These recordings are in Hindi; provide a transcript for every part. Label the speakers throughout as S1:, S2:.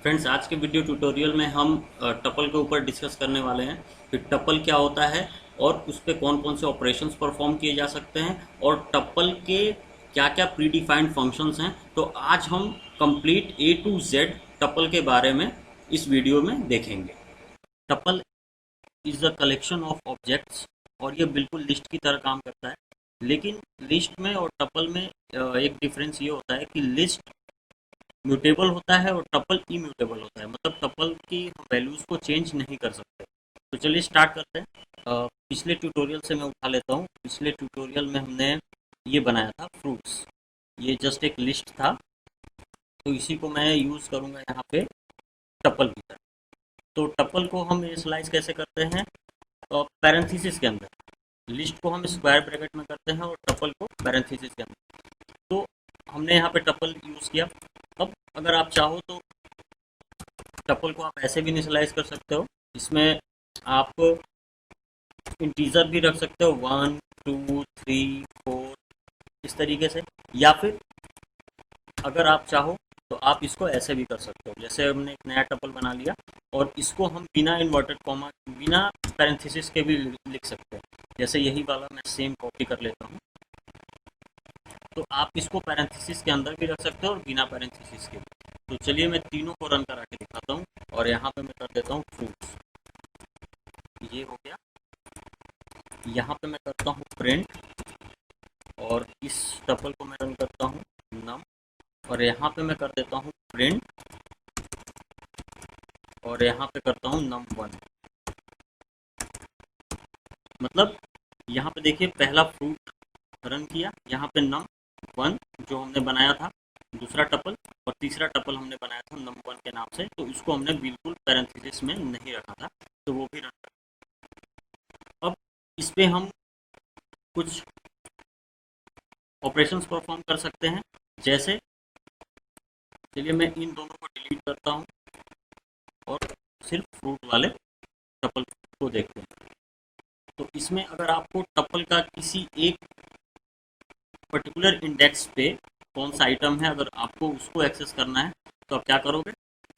S1: फ्रेंड्स, आज के वीडियो ट्यूटोरियल में हम टपल के ऊपर डिस्कस करने वाले हैं कि टपल क्या होता है और उस पे कौन कौन से ऑपरेशंस परफॉर्म किए जा सकते हैं और टपल के क्या क्या प्री डिफाइंड फंक्शंस हैं। तो आज हम complete A to Z tuple के बारे में इस वीडियो में देखेंगे। Tuple is the collection of objects और ये बिल्कुल लिस्ट की तरह काम करता है। लेकिन लिस्ट में और टपल में एक डिफरेंस ये होता है कि लिस्ट म्यूटेबल होता है और टपल इम्यूटेबल होता है, मतलब टपल की वैल्यूज को चेंज नहीं कर सकते। तो चलिए स्टार्ट करते हैं। पिछले ट्यूटोरियल से मैं उठा लेता हूँ। पिछले ट्यूटोरियल में हमने ये बनाया था फ्रूट्स। ये जस्ट एक लिस्ट था, तो इसी को मैं यूज़ करूँगा यहाँ पे टपल की तरह। तो टपल को हम इनिशियलाइज कैसे करते हैं? पैरेंथेसिस के अंदर। लिस्ट को हम स्क्वायर ब्रैकेट में करते हैं और टपल को पैरेंथेसिस के अंदर। तो हमने यहाँ पे टपल यूज़ किया। अब अगर आप चाहो तो टपल को आप ऐसे भी इनिशियलाइज कर सकते हो। इसमें आप इंटीजर भी रख सकते हो, 1 2 3 4 इस तरीके से, या फिर अगर आप चाहो तो आप इसको ऐसे भी कर सकते हो। जैसे हमने एक नया टपल बना लिया और इसको हम बिना इन्वर्टेड कॉमा, बिना पैरेंथेसिस के भी लिख सकते हैं। जैसे यही वाला मैं सेम कॉपी कर लेता हूँ। तो आप इसको पैरेंथेसिस के अंदर भी रख सकते हो और बिना पैरेंथेसिस के भी। तो चलिए मैं तीनों को रन करा के दिखाता हूँ और यहाँ पे मैं कर देता हूँ फ्रूट्स। ये हो गया। यहाँ पे मैं करता हूँ प्रिंट और इस टपल को मैं रन करता हूँ नम, और यहाँ पे मैं कर देता हूँ प्रिंट और यहाँ पे करता हूँ num1। मतलब यहाँ पे देखिए, पहला फ्रूट रन किया, यहाँ पे num1 जो हमने बनाया था, दूसरा टपल, और तीसरा टपल हमने बनाया था num1 के नाम से। तो इसको हमने बिल्कुल पैरेंथेसिस में नहीं रखा था, तो वो भी रन कर। अब इस पे हम कुछ ऑपरेशंस परफॉर्म कर सकते हैं। जैसे चलिए मैं इन दोनों को डिलीट करता हूँ और सिर्फ फ्रूट वाले टपल को देखते हैं। तो इसमें अगर आपको टपल का किसी एक पर्टिकुलर इंडेक्स पे कौन सा आइटम है, अगर आपको उसको एक्सेस करना है, तो आप क्या करोगे?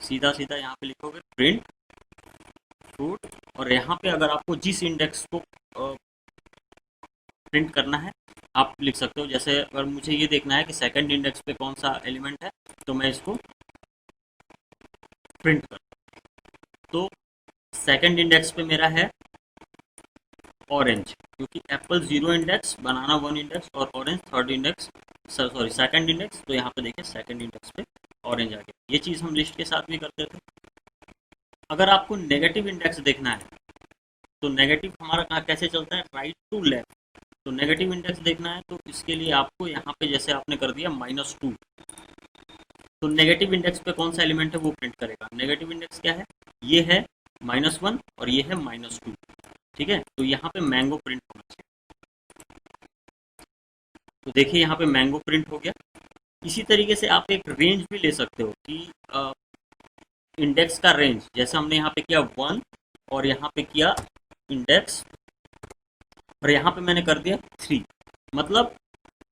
S1: सीधा सीधा यहाँ पे लिखोगे प्रिंट फ्रूट, और यहाँ पे अगर आपको जिस इंडेक्स को प्रिंट करना है आप लिख सकते हो। जैसे अगर मुझे ये देखना है कि सेकंड इंडेक्स पे कौन सा एलिमेंट है, तो मैं इसको प्रिंट कर, तो सेकंड इंडेक्स पे मेरा है ऑरेंज, क्योंकि एप्पल 0 इंडेक्स, बनाना 1 इंडेक्स और orange third index, sorry second index. तो यहाँ पे देखिए सेकंड इंडेक्स पे ऑरेंज आ गया। ये चीज़ हम लिस्ट के साथ भी करते थे। अगर आपको नेगेटिव इंडेक्स देखना है तो नेगेटिव हमारा कहाँ कैसे चलता है? Right to left. तो नेगेटिव इंडेक्स देखना है तो इसके लिए आपको यहाँ पे जैसे आपने कर दिया -2, तो नेगेटिव इंडेक्स पे कौन सा एलिमेंट है वो प्रिंट करेगा। नेगेटिव इंडेक्स क्या है? ये है -1 और ये है -2। ठीक है, तो यहाँ पे मैंगो प्रिंट होना चाहिए। तो देखिए यहाँ पे मैंगो प्रिंट हो गया। इसी तरीके से आप एक रेंज भी ले सकते हो कि इंडेक्स का रेंज, जैसे हमने यहाँ पे किया 1 और यहाँ पे किया इंडेक्स, और यहाँ पे मैंने कर दिया 3, मतलब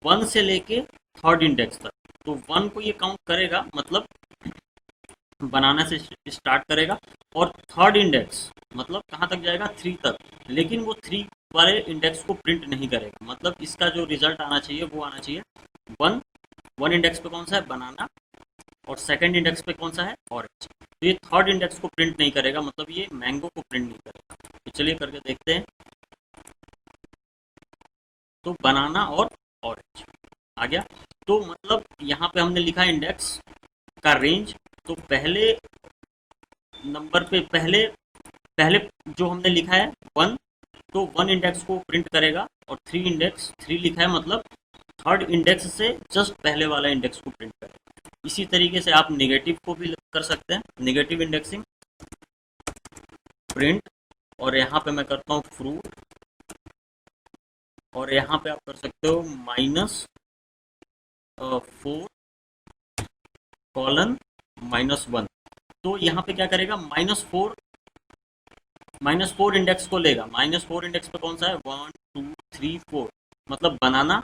S1: 1 से लेके थर्ड इंडेक्स तक। तो 1 को ये काउंट करेगा, मतलब बनाना से स्टार्ट करेगा, और थर्ड इंडेक्स मतलब कहाँ तक जाएगा? 3 तक। लेकिन वो 3 वाले इंडेक्स को प्रिंट नहीं करेगा। मतलब इसका जो रिजल्ट आना चाहिए वो आना चाहिए 1 इंडेक्स पे कौन सा है? बनाना, और सेकंड इंडेक्स पे कौन सा है? ऑरेंज। तो ये थर्ड इंडेक्स को प्रिंट नहीं करेगा, मतलब ये मैंगो को प्रिंट नहीं करेगा। तो चलिए करके देखते हैं। तो बनाना और ऑरेंज आ गया। तो मतलब यहाँ पे हमने लिखा इंडेक्स का रेंज। तो पहले नंबर पे पहले पहले जो हमने लिखा है 1, तो 1 इंडेक्स को प्रिंट करेगा, और 3 इंडेक्स 3 लिखा है, मतलब थर्ड इंडेक्स से जस्ट पहले वाला इंडेक्स को प्रिंट करेगा। इसी तरीके से आप नेगेटिव को भी कर सकते हैं। नेगेटिव इंडेक्सिंग प्रिंट, और यहाँ पे मैं करता हूँ फ्रूट, और यहाँ पे आप कर सकते हो -4 कॉलन -1। तो यहाँ पे क्या करेगा? -4 इंडेक्स को लेगा। -4 इंडेक्स पे कौन सा है? 1 2 3 4, मतलब बनाना,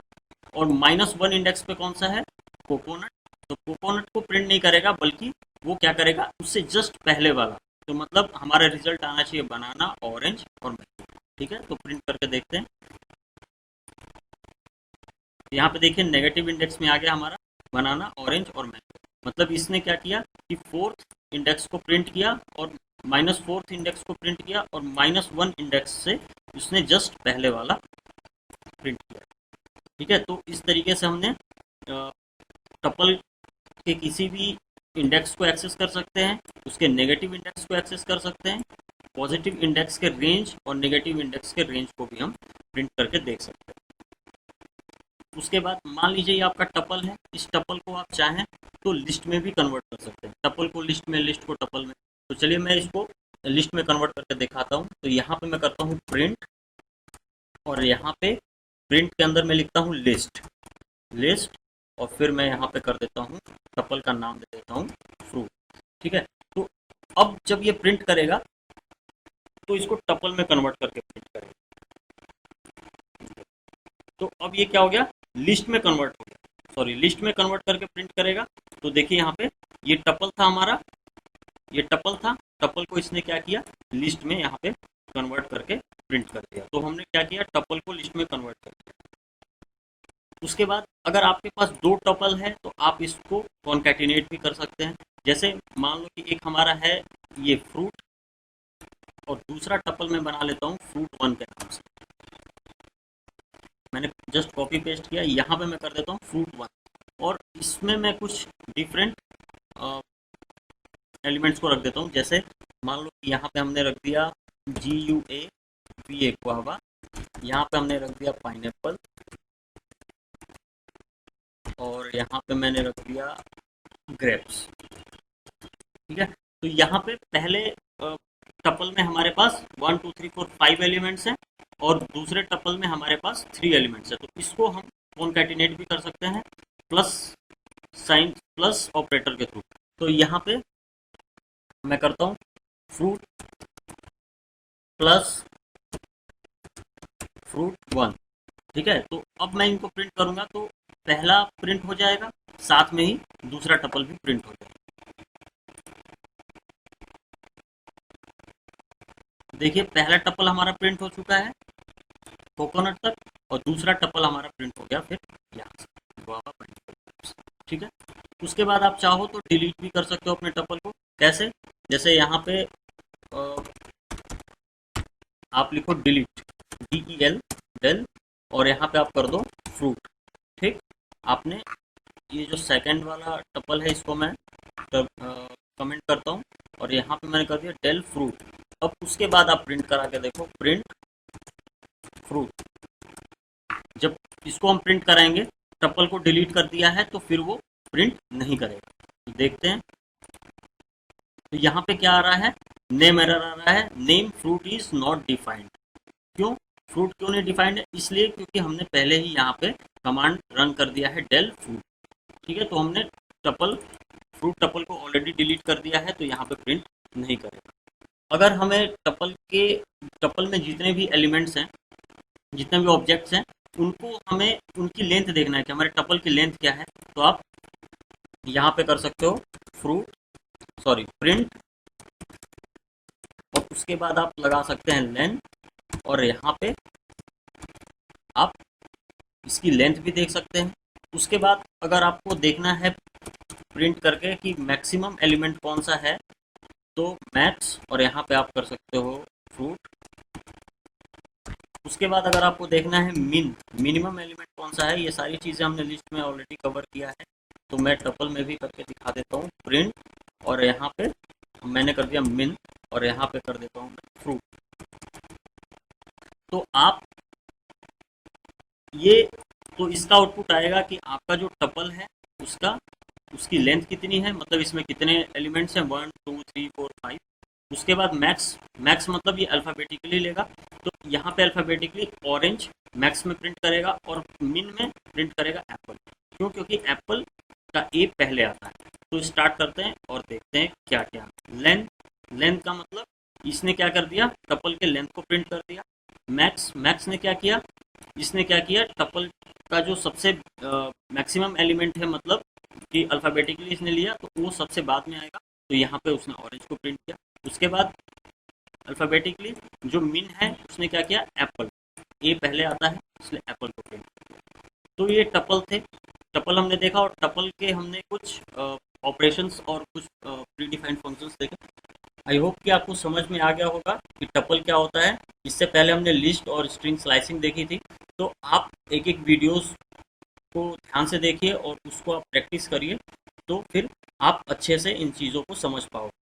S1: और -1 इंडेक्स पे कौन सा है? कोकोनट। तो कोकोनट को प्रिंट नहीं करेगा, बल्कि वो क्या करेगा, उससे जस्ट पहले वाला, तो मतलब हमारा रिजल्ट आना चाहिए बनाना, ऑरेंज और मैंगो। ठीक है, तो प्रिंट करके देखते हैं। यहाँ पे देखिए नेगेटिव इंडेक्स में आ गया हमारा बनाना, ऑरेंज और मैंगो। मतलब इसने क्या किया कि फोर्थ इंडेक्स को प्रिंट किया और माइनस फोर्थ इंडेक्स को प्रिंट किया और माइनस वन इंडेक्स से उसने जस्ट पहले वाला प्रिंट किया। ठीक है, तो इस तरीके से हमने टपल के किसी भी इंडेक्स को एक्सेस कर सकते हैं, उसके नेगेटिव इंडेक्स को एक्सेस कर सकते हैं, पॉजिटिव इंडेक्स के रेंज और नेगेटिव इंडेक्स के रेंज को भी हम प्रिंट करके देख सकते हैं। उसके बाद मान लीजिए ये आपका टपल है, इस टपल को आप चाहें तो लिस्ट में भी कन्वर्ट कर सकते हैं, टपल को लिस्ट में, लिस्ट को टपल में। तो चलिए मैं इसको लिस्ट में कन्वर्ट करके दिखाता हूँ। तो यहाँ पे मैं करता हूँ प्रिंट, और यहाँ पे प्रिंट के अंदर मैं लिखता हूँ लिस्ट, लिस्ट, और फिर मैं यहाँ पे कर देता हूँ टपल का नाम दे देता हूँ फ्रूट। ठीक है, तो अब जब ये प्रिंट करेगा तो इसको टपल में कन्वर्ट करके प्रिंट करेगा। तो अब ये क्या हो गया, लिस्ट में कन्वर्ट हो गया, सॉरी लिस्ट में कन्वर्ट करके प्रिंट करेगा। तो देखिए यहाँ पे ये टपल था हमारा, ये टपल था, टपल को इसने क्या किया, लिस्ट में यहाँ पे कन्वर्ट करके प्रिंट कर दिया। तो हमने क्या किया, टपल को लिस्ट में कन्वर्ट कर दिया। उसके बाद अगर आपके पास दो टपल है तो आप इसको कॉन्कैटिनेट भी कर सकते हैं। जैसे मान लो कि एक हमारा है ये फ्रूट, और दूसरा टपल मैं बना लेता हूँ फ्रूट वन के नाम से। मैंने जस्ट कॉपी पेस्ट किया, यहाँ पे मैं कर देता हूँ फ्रूट वन, और इसमें मैं कुछ डिफरेंट एलिमेंट्स को रख देता हूँ। जैसे मान लो कि यहाँ पे हमने रख दिया GUAVA गुआवा, यहाँ पे हमने रख दिया पाइनएप्पल, और यहाँ पे मैंने रख दिया ग्रेप्स। ठीक है, तो यहाँ पे पहले टपल में हमारे पास 1 2 3 4 5 एलिमेंट्स हैं, और दूसरे टपल में हमारे पास 3 एलिमेंट्स हैं। तो इसको हम कॉन्कैटिनेट भी कर सकते हैं प्लस साइन, प्लस ऑपरेटर के थ्रू। तो यहाँ पे मैं करता हूँ फ्रूट प्लस फ्रूट वन। ठीक है, तो अब मैं इनको प्रिंट करूंगा तो पहला प्रिंट हो जाएगा, साथ में ही दूसरा टपल भी प्रिंट हो जाएगा। देखिए पहला टपल हमारा प्रिंट हो चुका है कोकोनट तक, और दूसरा टपल हमारा प्रिंट हो गया फिर यहाँ से गुआवा पाइनएप्पल। ठीक है, उसके बाद आप चाहो तो डिलीट भी कर सकते हो अपने टपल को। कैसे, जैसे यहाँ पे आप लिखो डिलीट, DEL, डेल, और यहाँ पे आप कर दो फ्रूट। ठीक, आपने ये जो सेकंड वाला टपल है इसको मैं कमेंट करता हूँ, और यहाँ पे मैंने कर दिया डेल फ्रूट। अब उसके बाद आप प्रिंट करा के देखो प्रिंट फ्रूट। जब इसको हम प्रिंट कराएंगे, टपल को डिलीट कर दिया है तो फिर वो प्रिंट नहीं करेगा। तो देखते हैं, तो यहाँ पे क्या आ रहा है, नेम एरर आ रहा है, name fruit is not defined. क्यों, फ्रूट क्यों नहीं डिफाइंड है, इसलिए क्योंकि हमने पहले ही यहाँ पे कमांड रन कर दिया है डेल फ्रूट। ठीक है, तो हमने टपल फ्रूट टपल को ऑलरेडी डिलीट कर दिया है, तो यहाँ पे प्रिंट नहीं करेगा। अगर हमें टपल में जितने भी एलिमेंट्स हैं, जितने भी ऑब्जेक्ट्स हैं, उनको हमें उनकी लेंथ देखना है कि हमारे टपल की लेंथ क्या है। तो आप यहाँ पे कर सकते हो प्रिंट, और उसके बाद आप लगा सकते हैं लेंथ, और यहाँ पे आप इसकी लेंथ भी देख सकते हैं। उसके बाद अगर आपको देखना है प्रिंट करके कि मैक्सिमम एलिमेंट कौन सा है, तो मैक्स, और यहाँ पे आप कर सकते हो फ्रूट। उसके बाद अगर आपको देखना है मिनिमम एलिमेंट कौन सा है, ये सारी चीज़ें हमने लिस्ट में ऑलरेडी कवर किया है, तो मैं टपल में भी करके दिखा देता हूँ प्रिंट, और यहाँ पे मैंने कर दिया मिन, और यहाँ पे कर देता हूँ फ्रूट। तो आप ये, तो इसका आउटपुट आएगा कि आपका जो टपल है उसकी लेंथ कितनी है, मतलब इसमें कितने एलिमेंट्स हैं, 1 2 3 4 5। उसके बाद मैक्स मतलब ये अल्फ़ाबेटिकली लेगा, तो यहाँ पे अल्फ़ाबेटिकली ऑरेंज मैक्स में प्रिंट करेगा, और मिन में प्रिंट करेगा एप्पल। क्यों, क्योंकि एप्पल का ए पहले आता है। तो स्टार्ट करते हैं और देखते हैं क्या क्या। लेंथ का मतलब इसने क्या कर दिया, टपल के लेंथ को प्रिंट कर दिया। मैक्स ने क्या किया, इसने क्या किया, टपल का जो सबसे मैक्सिमम एलिमेंट है, मतलब कि अल्फ़ाबेटिकली इसने लिया, तो वो सबसे बाद में आएगा। तो यहाँ पे उसने ऑरेंज को प्रिंट किया। उसके बाद अल्फ़ाबेटिकली जो मिन है उसने क्या किया, एप्पल, ए पहले आता है इसलिए एप्पल को प्रिंट किया। तो ये टपल थे, टपल हमने देखा और टपल के हमने कुछ ऑपरेशंस और कुछ प्री डिफाइंड फंक्शंस देखे। आई होप कि आपको समझ में आ गया होगा कि टपल क्या होता है। इससे पहले हमने लिस्ट और स्ट्रिंग स्लाइसिंग देखी थी, तो आप एक एक वीडियोस को ध्यान से देखिए और उसको आप प्रैक्टिस करिए, तो फिर आप अच्छे से इन चीज़ों को समझ पाओगे।